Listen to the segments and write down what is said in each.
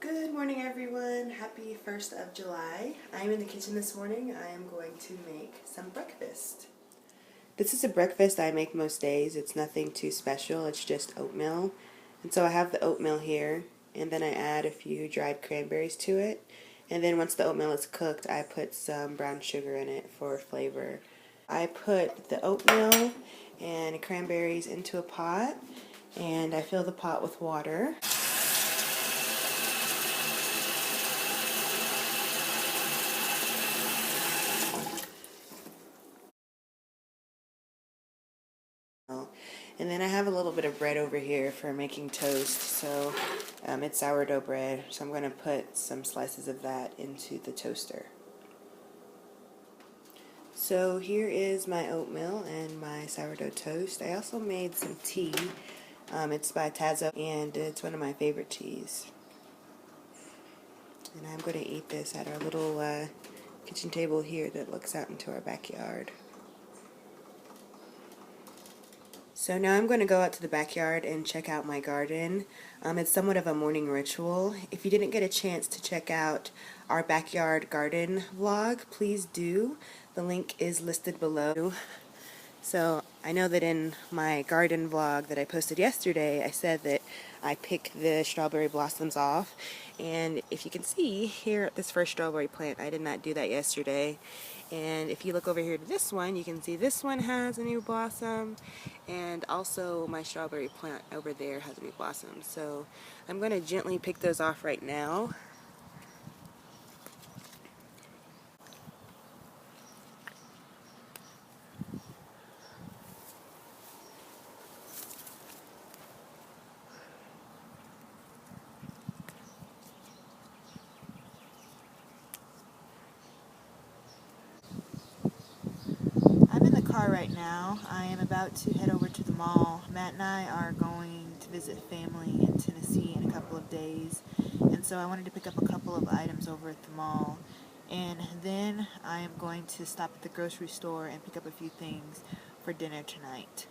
Good morning, everyone. Happy 1st of July. I'm in the kitchen this morning. I am going to make some breakfast. This is a breakfast I make most days. It's nothing too special. It's just oatmeal. And so I have the oatmeal here, and then I add a few dried cranberries to it. And then once the oatmeal is cooked, I put some brown sugar in it for flavor. I put the oatmeal and cranberries into a pot, and I fill the pot with water. And then I have a little bit of bread over here for making toast, so it's sourdough bread, so I'm going to put some slices of that into the toaster. So here is my oatmeal and my sourdough toast. I also made some tea. It's by Tazo, and it's one of my favorite teas. And I'm going to eat this at our little kitchen table here that looks out into our backyard. So now I'm going to go out to the backyard and check out my garden. It's somewhat of a morning ritual. If you didn't get a chance to check out our backyard garden vlog, please do. The link is listed below. So I know that in my garden vlog that I posted yesterday, I said that I pick the strawberry blossoms off. And if you can see here at this first strawberry plant, I did not do that yesterday. And if you look over here to this one, you can see this one has a new blossom, and also my strawberry plant over there has a new blossom. So I'm going to gently pick those off right now. I'm in the car right now. I am about to head over to the mall. Matt and I are going to visit family in Tennessee in a couple of days, and so I wanted to pick up a couple of items over at the mall. And then I am going to stop at the grocery store and pick up a few things for dinner tonight.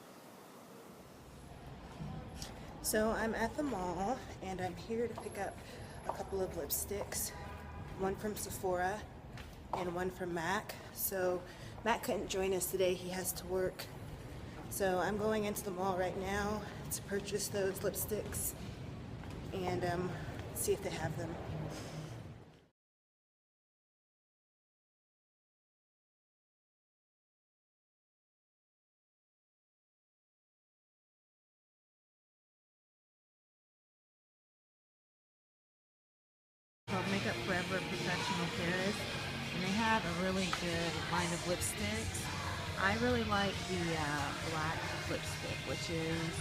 So I'm at the mall, and I'm here to pick up a couple of lipsticks, one from Sephora and one from MAC. So Matt couldn't join us today, he has to work. So I'm going into the mall right now to purchase those lipsticks and see if they have them. Called Makeup Forever Professional Paris, and they have a really good line of lipsticks. I really like the black lipstick, which is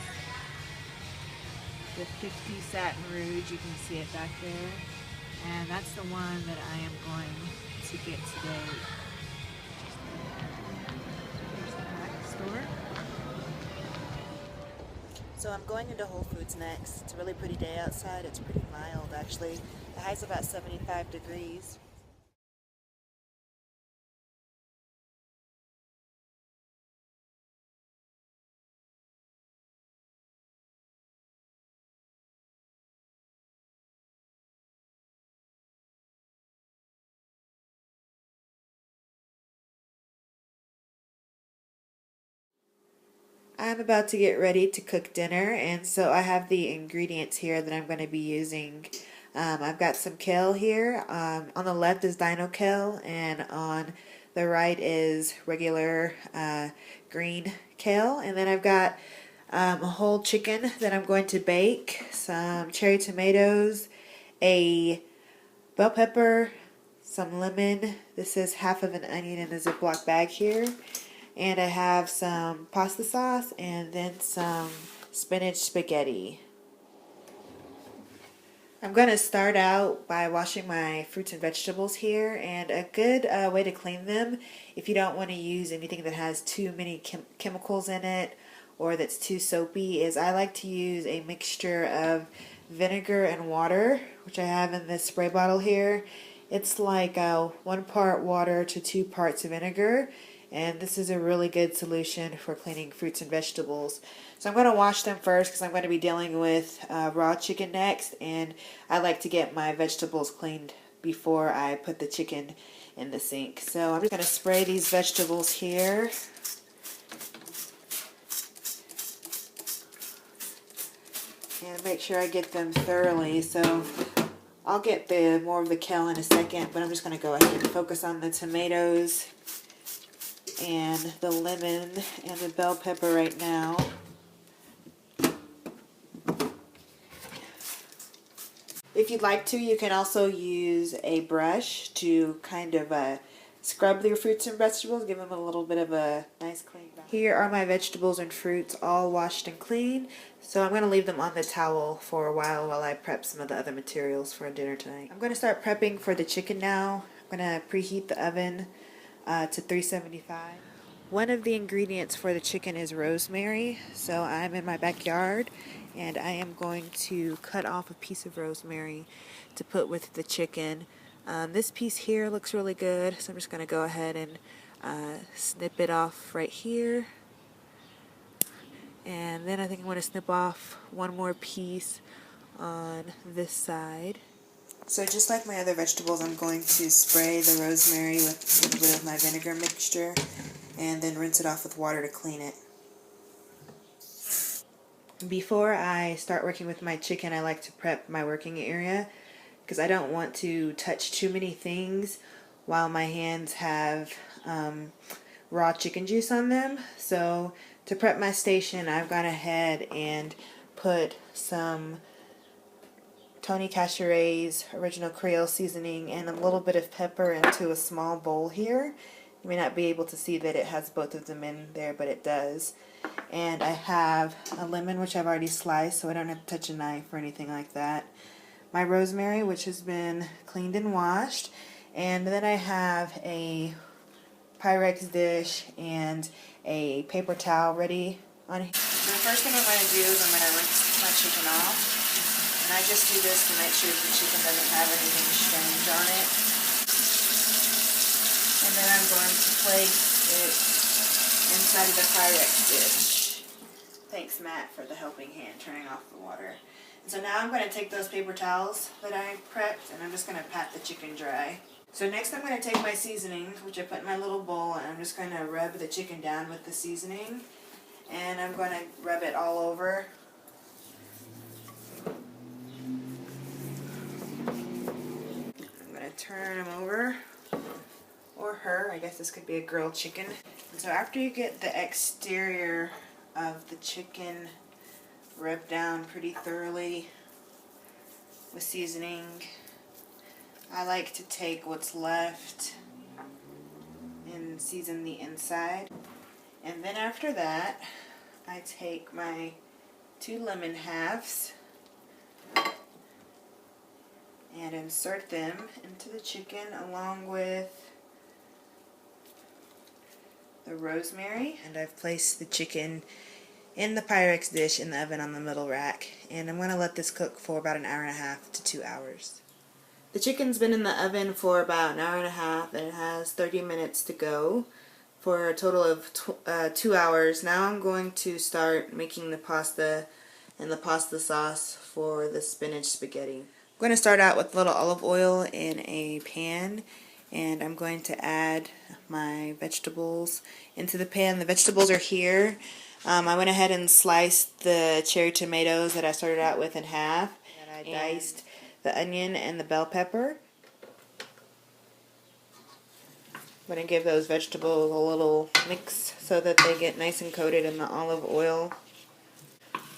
the 50 Satin Rouge. You can see it back there, and that's the one that I am going to get today. Here's the MAC store. So I'm going into Whole Foods next. It's a really pretty day outside. It's pretty mild, actually. The high's about 75 degrees. I'm about to get ready to cook dinner, and so I have the ingredients here that I'm going to be using. I've got some kale here. On the left is dino kale, and on the right is regular green kale. And then I've got a whole chicken that I'm going to bake, some cherry tomatoes, a bell pepper, some lemon. This is half of an onion in a Ziploc bag here. And I have some pasta sauce and then some spinach spaghetti. I'm going to start out by washing my fruits and vegetables here, and a good way to clean them if you don't want to use anything that has too many chemicals in it or that's too soapy is I like to use a mixture of vinegar and water, which I have in this spray bottle here. It's like 1 part water to 2 parts vinegar, and this is a really good solution for cleaning fruits and vegetables. So I'm going to wash them first because I'm going to be dealing with raw chicken next, and I like to get my vegetables cleaned before I put the chicken in the sink. So I'm just going to spray these vegetables here. And make sure I get them thoroughly. So I'll get more of the kale in a second, but I'm just going to go ahead and focus on the tomatoes and the lemon and the bell pepper right now. If you'd like to, you can also use a brush to kind of scrub your fruits and vegetables, give them a little bit of a nice clean bath. Here are my vegetables and fruits all washed and clean, so I'm going to leave them on the towel for a while I prep some of the other materials for dinner tonight. I'm going to start prepping for the chicken now. I'm going to preheat the oven to 375. One of the ingredients for the chicken is rosemary, so I'm in my backyard and I am going to cut off a piece of rosemary to put with the chicken. This piece here looks really good, so I'm just going to go ahead and snip it off right here. And then I think I'm going to snip off one more piece on this side. So just like my other vegetables, I'm going to spray the rosemary with a little bit of my vinegar mixture and then rinse it off with water to clean it. Before I start working with my chicken, I like to prep my working area because I don't want to touch too many things while my hands have raw chicken juice on them. So to prep my station, I've gone ahead and put some Tony Cacheret's original Creole seasoning and a little bit of pepper into a small bowl here. You may not be able to see that it has both of them in there, but it does. And I have a lemon, which I've already sliced, so I don't have to touch a knife or anything like that. My rosemary, which has been cleaned and washed. And then I have a Pyrex dish and a paper towel ready on here. The first thing I'm going to do is I'm going to rinse my chicken off. And I just do this to make sure the chicken doesn't have anything strange on it. And then I'm going to place it inside of the Pyrex dish. Thanks, Matt, for the helping hand turning off the water. And so now I'm going to take those paper towels that I prepped and I'm just going to pat the chicken dry. So next I'm going to take my seasoning, which I put in my little bowl, and I'm just going to rub the chicken down with the seasoning. And I'm going to rub it all over. I'm going to turn them over. Or her, I guess this could be a grilled chicken. And so after you get the exterior of the chicken rubbed down pretty thoroughly with seasoning, I like to take what's left and season the inside. And then after that, I take my 2 lemon halves and insert them into the chicken along with the rosemary. And I've placed the chicken in the Pyrex dish in the oven on the middle rack, and I'm going to let this cook for about an hour and a half to 2 hours. The chicken's been in the oven for about an hour and a half and it has 30 minutes to go for a total of 2 hours. Now I'm going to start making the pasta and the pasta sauce for the spinach spaghetti. I'm going to start out with a little olive oil in a pan, and I'm going to add my vegetables into the pan. The vegetables are here. I went ahead and sliced the cherry tomatoes that I started out with in half. And I diced the onion and the bell pepper. I'm going to give those vegetables a little mix so that they get nice and coated in the olive oil.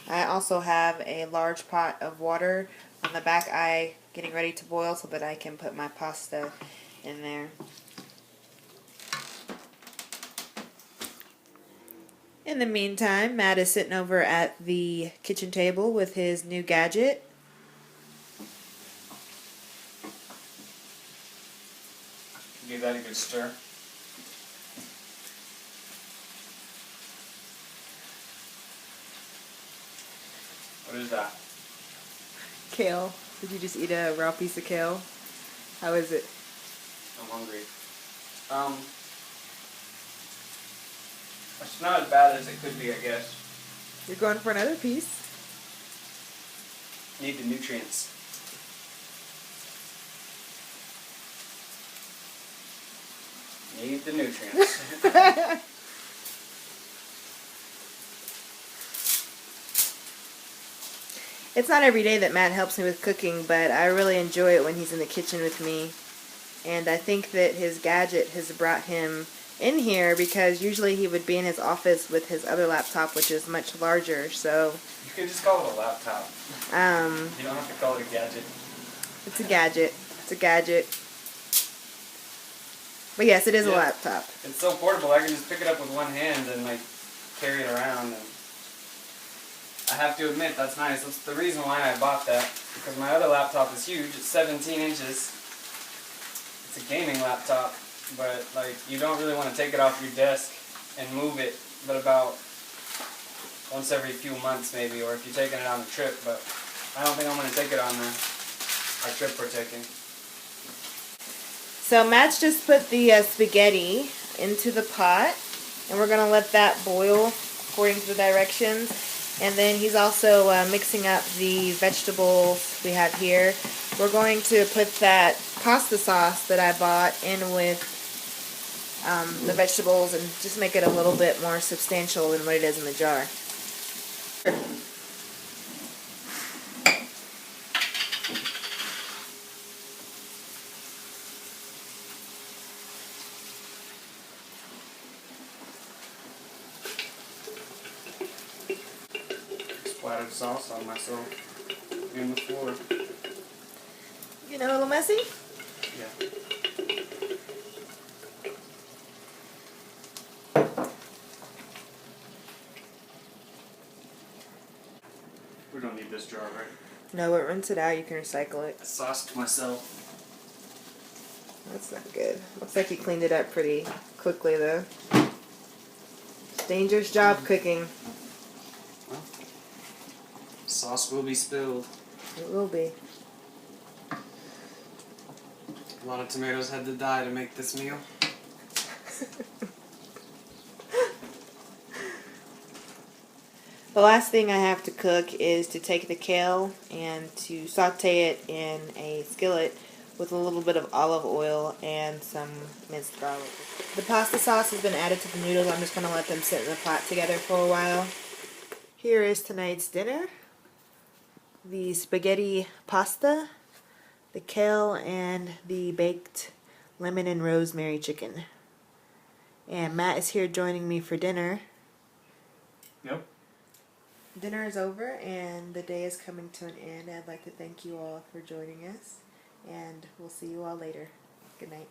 I also have a large pot of water on the back eye getting ready to boil so that I can put my pasta in there. In the meantime, Matt is sitting over at the kitchen table with his new gadget. Give that a good stir. What is that? Kale. Did you just eat a raw piece of kale? How is it? I'm hungry. It's not as bad as it could be, I guess. You're going for another piece. Need the nutrients. Need the nutrients. It's not every day that Matt helps me with cooking, but I really enjoy it when he's in the kitchen with me. And I think that his gadget has brought him in here because usually he would be in his office with his other laptop, which is much larger. So You could just call it a laptop. You don't have to call it a gadget. it's a gadget. It's a gadget. But yes, it is a Yeah. laptop. It's so portable. I can just pick it up with one hand and like carry it around. And I have to admit that's nice. That's the reason why I bought that. Because my other laptop is huge. It's 17 inches. It's a gaming laptop, but like you don't really want to take it off your desk and move it, but about once every few months maybe, or if you're taking it on a trip. But I don't think I'm going to take it on our trip we're taking. So Matt's just put the spaghetti into the pot, and we're going to let that boil according to the directions. And then he's also mixing up the vegetables we have here. We're going to put that pasta sauce that I bought in with the vegetables and just make it a little bit more substantial than what it is in the jar. Splattered sauce on myself in the floor. Getting a little messy? Yeah. We don't need this jar, right? No, but rinse it out. You can recycle it. I sauced myself. That's not good. Looks like you cleaned it up pretty quickly, though. Dangerous job cooking. Well, sauce will be spilled. It will be. A lot of tomatoes had to die to make this meal. The last thing I have to cook is to take the kale and to saute it in a skillet with a little bit of olive oil and some minced garlic. The pasta sauce has been added to the noodles. I'm just going to let them sit in the pot together for a while. Here is tonight's dinner. The spaghetti pasta, the kale, and the baked lemon and rosemary chicken. And Matt is here joining me for dinner. Yep. Dinner is over and the day is coming to an end. I'd like to thank you all for joining us, and we'll see you all later. Good night.